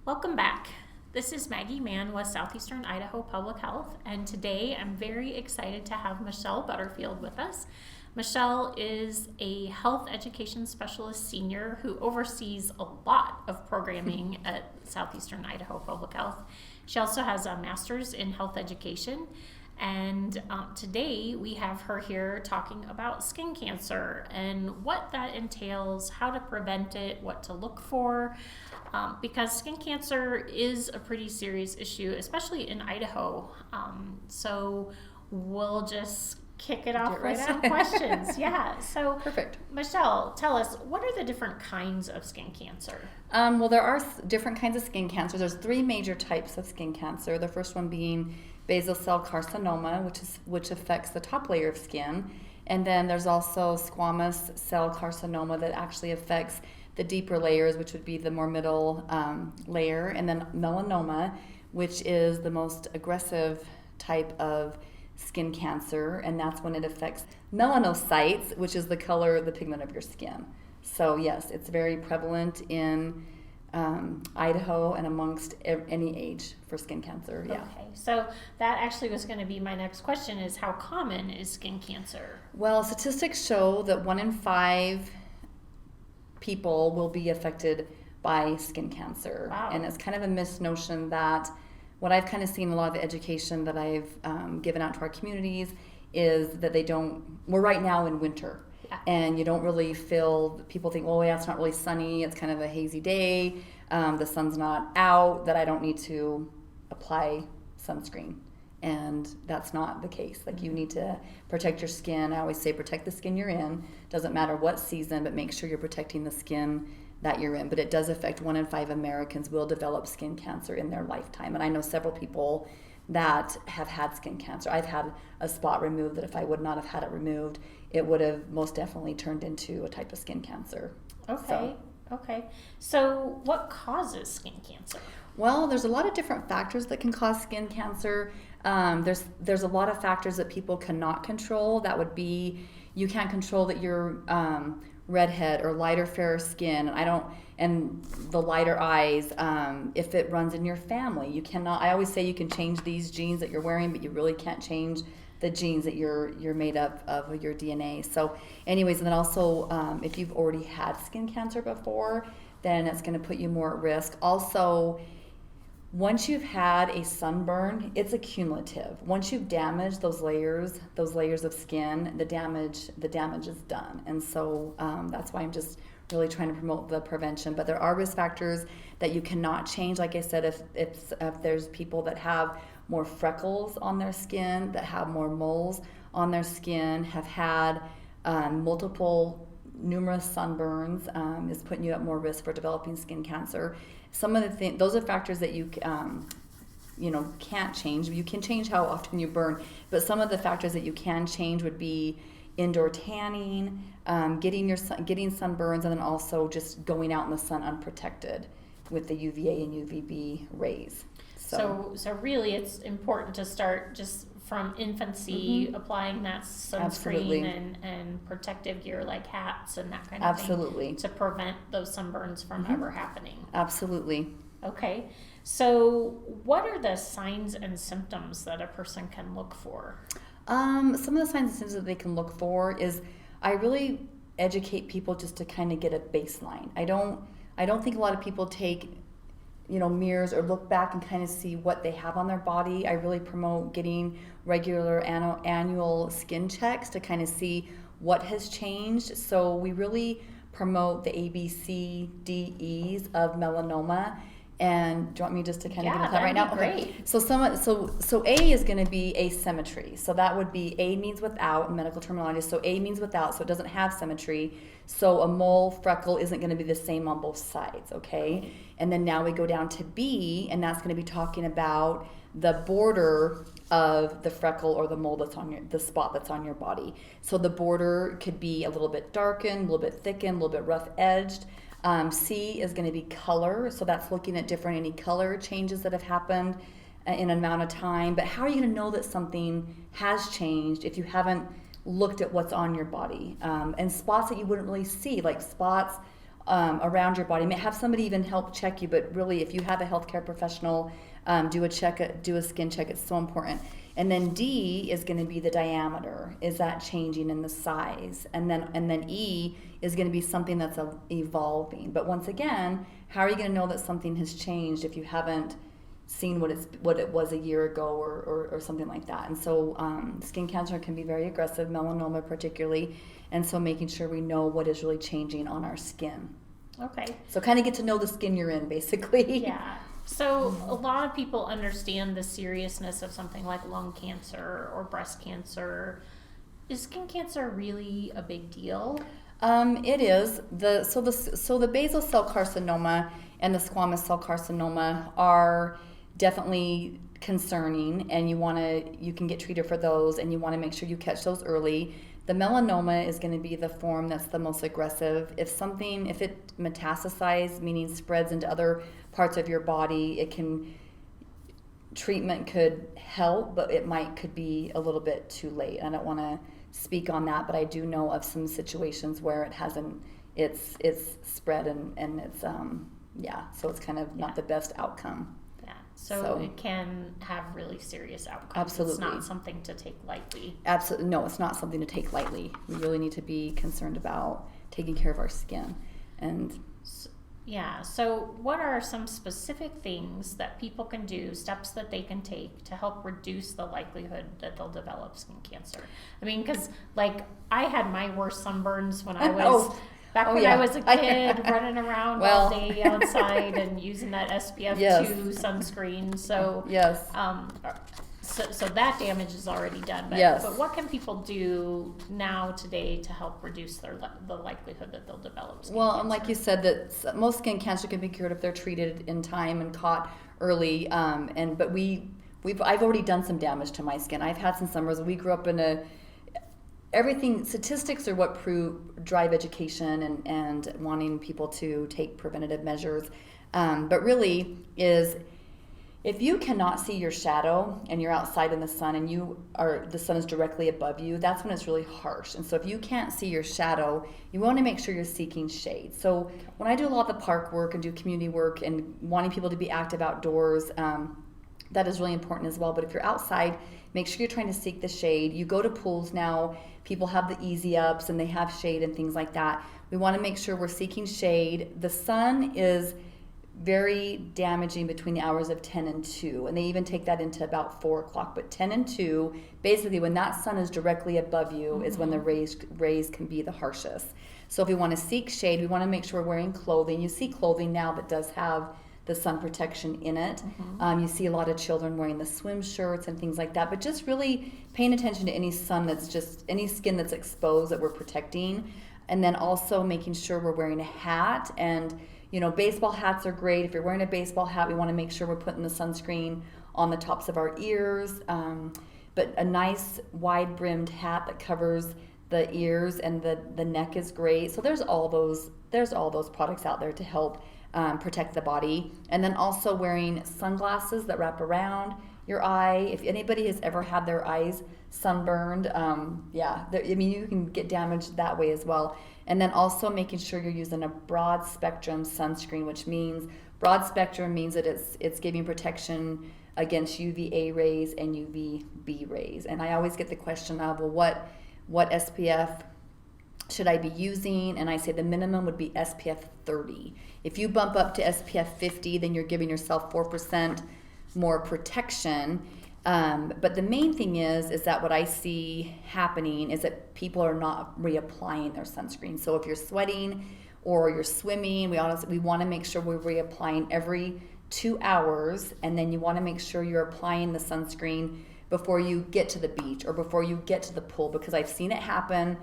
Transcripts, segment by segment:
Welcome back. This is Maggie Mann with Southeastern Idaho Public Health, and today I'm very excited to have Michelle Butterfield with us. Michelle is a health education specialist senior who oversees a lot of programming at Southeastern Idaho Public Health. She also has a master's in health education, and today we have her here talking about skin cancer and what that entails, how to prevent it, what to look for, because skin cancer is a pretty serious issue, especially in Idaho. So we'll just kick it off with some questions. Yeah. So Perfect. Michelle, tell us, what are the different kinds of skin cancer? Well, there are different kinds of skin cancer. There's three major types of skin cancer. The first one being basal cell carcinoma, which affects the top layer of skin. And then there's also squamous cell carcinoma that actually affects the deeper layers, which would be the more middle layer. And then melanoma, which is the most aggressive type of skin cancer, and that's when it affects melanocytes, which is the color, the pigment of your skin. So yes, it's very prevalent in Idaho and amongst any age for skin cancer. Yeah. Okay, so that actually was going to be my next question: is how common is skin cancer? Well, statistics show that 1 in 5 people will be affected by skin cancer. Wow. And it's kind of a misnotion that what I've kind of seen a lot of the education that I've given out to our communities is that we're right now in winter. Yeah. And you don't really feel, people think, oh yeah, it's not really sunny, it's kind of a hazy day, the sun's not out, that I don't need to apply sunscreen. And that's not the case. Like, you need to protect your skin. I always say protect the skin you're in. Doesn't matter what season, but make sure you're protecting the skin that you're in. But it does affect 1 in 5 Americans will develop skin cancer in their lifetime. And I know several people that have had skin cancer. I've had a spot removed that if I would not have had it removed, it would have most definitely turned into a type of skin cancer. Okay. Okay. So what causes skin cancer? Well, there's a lot of different factors that can cause skin cancer. There's a lot of factors that people cannot control. That would be, you can't control that you're redhead or lighter fairer skin, and the lighter eyes. If it runs in your family, you cannot. I always say you can change these genes that you're wearing, but you really can't change the genes that you're made up of your DNA. So, anyways, and then also if you've already had skin cancer before, then it's going to put you more at risk. Also, once you've had a sunburn, it's accumulative. Once you've damaged those layers of skin, the damage is done. And so that's why I'm just really trying to promote the prevention. But there are risk factors that you cannot change. Like I said, if there's people that have more freckles on their skin, that have more moles on their skin, have had numerous sunburns, is putting you at more risk for developing skin cancer. Some of the things, those are factors that you can't change. You can change how often you burn, but some of the factors that you can change would be indoor tanning, getting sunburns, and then also just going out in the sun unprotected with the UVA and UVB rays. So really, it's important to start just from infancy, applying that sunscreen and protective gear like hats and that kind of thing to prevent those sunburns from ever happening. Absolutely. Okay. So what are the signs and symptoms that a person can look for? Some of the signs and symptoms that they can look for is, I really educate people just to kind of get a baseline. I don't think a lot of people take mirrors or look back and kind of see what they have on their body. I really promote getting regular annual skin checks to kind of see what has changed. So we really promote the A, B, C, D, E's of melanoma. And do you want me just to kind of get into that right now? Great. Okay. So A is going to be asymmetry. So that would be, A means without in medical terminology. So A means without, so it doesn't have symmetry. So a mole freckle isn't going to be the same on both sides, okay? And then now we go down to B, and that's going to be talking about the border of the freckle or the mole that's on the spot that's on your body. So the border could be a little bit darkened, a little bit thickened, a little bit rough edged. C is going to be color, so that's looking at any color changes that have happened in an amount of time. But how are you going to know that something has changed if you haven't looked at what's on your body? And spots that you wouldn't really see, like spots around your body. Have somebody even help check you, but really, if you have a healthcare professional, do a skin check. It's so important. And then D is going to be the diameter. Is that changing in the size? And then E is going to be something that's evolving. But once again, how are you going to know that something has changed if you haven't seen what it was a year ago or something like that? And so skin cancer can be very aggressive, melanoma particularly, and so making sure we know what is really changing on our skin. Okay. So kind of get to know the skin you're in, basically. Yeah. So a lot of people understand the seriousness of something like lung cancer or breast cancer. Is skin cancer really a big deal? It is. The basal cell carcinoma and the squamous cell carcinoma are definitely concerning, and you can get treated for those, and you want to make sure you catch those early. The melanoma is going to be the form that's the most aggressive. If it metastasizes, meaning spreads into other parts of your body, treatment could help, but could be a little bit too late. I don't want to speak on that, but I do know of some situations where it's spread and it's so it's kind of not the best outcome. So it can have really serious outcomes. Absolutely. It's not something to take lightly. Absolutely. No, it's not something to take lightly. We really need to be concerned about taking care of our skin. So what are some specific things that people can do, steps that they can take to help reduce the likelihood that they'll develop skin cancer? I mean, because I had my worst sunburns when I was... when I was a kid, running around all day outside and using that SPF 2 sunscreen. So, so that damage is already done. But what can people do today to help reduce the likelihood that they'll develop skin cancer? And like you said, that most skin cancer can be cured if they're treated in time and caught early. But I've already done some damage to my skin. I've had some summers. We grew up in statistics are what drive education and wanting people to take preventative measures. But really if you cannot see your shadow and you're outside in the sun and the sun is directly above you, that's when it's really harsh. And so if you can't see your shadow, you want to make sure you're seeking shade. So when I do a lot of the park work and do community work and wanting people to be active outdoors, that is really important as well. But if you're outside, make sure you're trying to seek the shade. You go to pools now, people have the easy ups and they have shade and things like that. We want to make sure we're seeking shade. The sun is very damaging between the hours of 10 and 2, and they even take that into about 4 o'clock. But 10 and 2, basically when that sun is directly above you is when the rays can be the harshest. So if we want to seek shade, we want to make sure we're wearing clothing. You see clothing now that does have the sun protection in it. You see a lot of children wearing the swim shirts and things like that, but just really paying attention to any skin that's exposed that we're protecting. And then also making sure we're wearing a hat. And baseball hats are great. If you're wearing a baseball hat, we want to make sure we're putting the sunscreen on the tops of our ears. But a nice wide brimmed hat that covers the ears and the neck is great. So there's all those products out there to help protect the body. And then also wearing sunglasses that wrap around your eye. If anybody has ever had their eyes sunburned, you can get damaged that way as well. And then also making sure you're using a broad spectrum sunscreen, which means broad spectrum means that it's giving protection against UVA rays and UVB rays. And I always get the question of, well, what SPF should I be using? And I say the minimum would be SPF 30. If you bump up to SPF 50, then you're giving yourself 4% more protection. But the main thing is that what I see happening is that people are not reapplying their sunscreen. So if you're sweating or you're swimming, we want to make sure we're reapplying every 2 hours, and then you want to make sure you're applying the sunscreen before you get to the beach or before you get to the pool, because I've seen it happen.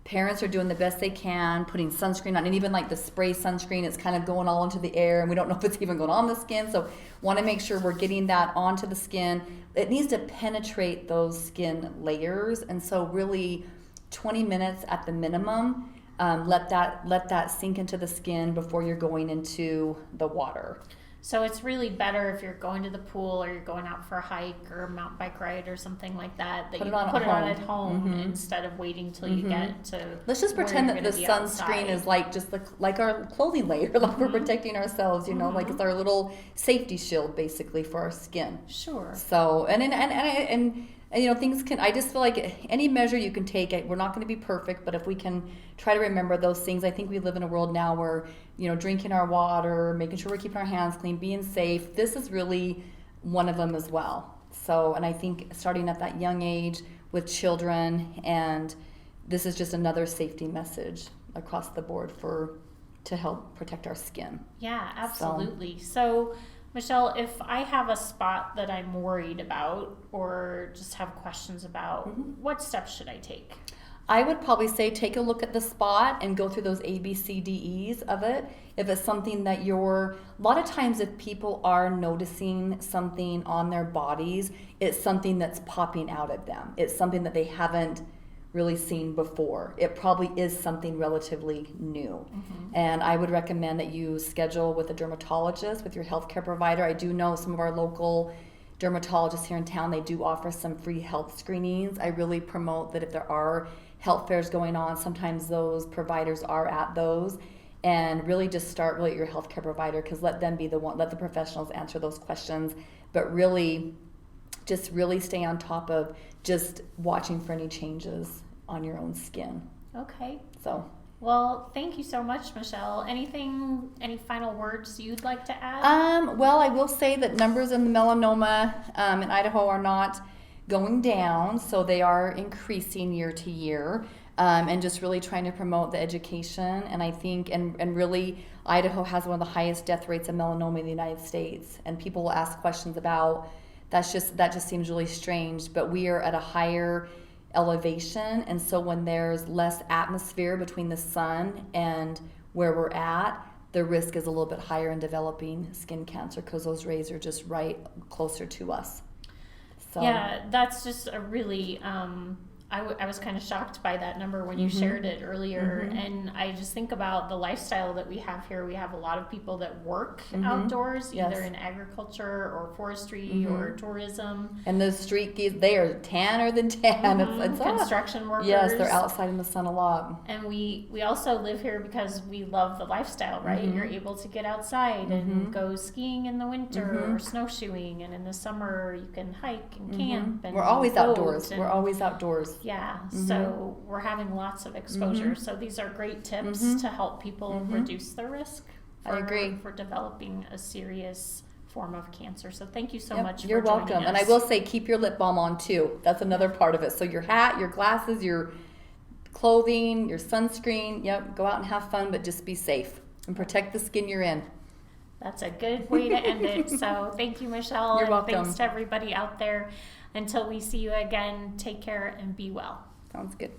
Parents are doing the best they can, putting sunscreen on, and even like the spray sunscreen, it's kind of going all into the air, and we don't know if it's even going on the skin. So want to make sure we're getting that onto the skin. It needs to penetrate those skin layers, and so really 20 minutes at the minimum. Let that sink into the skin before you're going into the water. So it's really better if you're going to the pool or you're going out for a hike or a mountain bike ride or something like that, that you put it on at home instead of waiting till you get to. Let's just pretend that the sunscreen is like just like our clothing layer, like we're protecting ourselves, you know, like it's our little safety shield basically for our skin. Sure. So and you know, things can, I just feel like any measure you can take, we're not going to be perfect, but if we can try to remember those things. I think we live in a world now where, you know, drinking our water, making sure we're keeping our hands clean, being safe, this is really one of them as well. So, and I think starting at that young age with children, and this is just another safety message across the board to help protect our skin. Yeah, absolutely. So Michelle, if I have a spot that I'm worried about or just have questions about, what steps should I take? I would probably say take a look at the spot and go through those A, B, C, D, E's of it. If it's something that a lot of times if people are noticing something on their bodies, it's something that's popping out at them. It's something that they haven't really seen before. It probably is something relatively new. And I would recommend that you schedule with a dermatologist, with your healthcare provider. I do know some of our local dermatologists here in town, they do offer some free health screenings. I really promote that if there are health fairs going on, sometimes those providers are at those, and really just start really at your healthcare provider, because let them be the one, let the professionals answer those questions, but really just really stay on top of just watching for any changes on your own skin. Okay. So, well, thank you so much, Michelle. Any final words you'd like to add? Well, I will say that numbers in the melanoma in Idaho are not going down, so they are increasing year to year, and just really trying to promote the education. And I think, and really, Idaho has one of the highest death rates of melanoma in the United States. And people will ask questions about that just seems really strange, but we are at a higher elevation, and so when there's less atmosphere between the sun and where we're at, the risk is a little bit higher in developing skin cancer because those rays are just right closer to us. So yeah, that's just a really I was kind of shocked by that number when you shared it earlier, and I just think about the lifestyle that we have here. We have a lot of people that work outdoors, either in agriculture or forestry or tourism. And the street geese, they are tanner than tan. It's construction workers. Yes, they're outside in the sun a lot. And we also live here because we love the lifestyle, right? You're able to get outside and go skiing in the winter or snowshoeing, and in the summer you can hike and camp. And we're always outdoors. And we're always outdoors. Yeah, so we're having lots of exposure. So these are great tips to help people reduce the risk for developing a serious form of cancer. So thank you so much for You're joining welcome. us. And I will say, keep your lip balm on too. That's another part of it. So your hat, your glasses, your clothing, your sunscreen. Yep, go out and have fun, but just be safe and protect the skin you're in. That's a good way to end it. So thank you, Michelle. You're and welcome. Thanks to everybody out there. Until we see you again, take care and be well. Sounds good.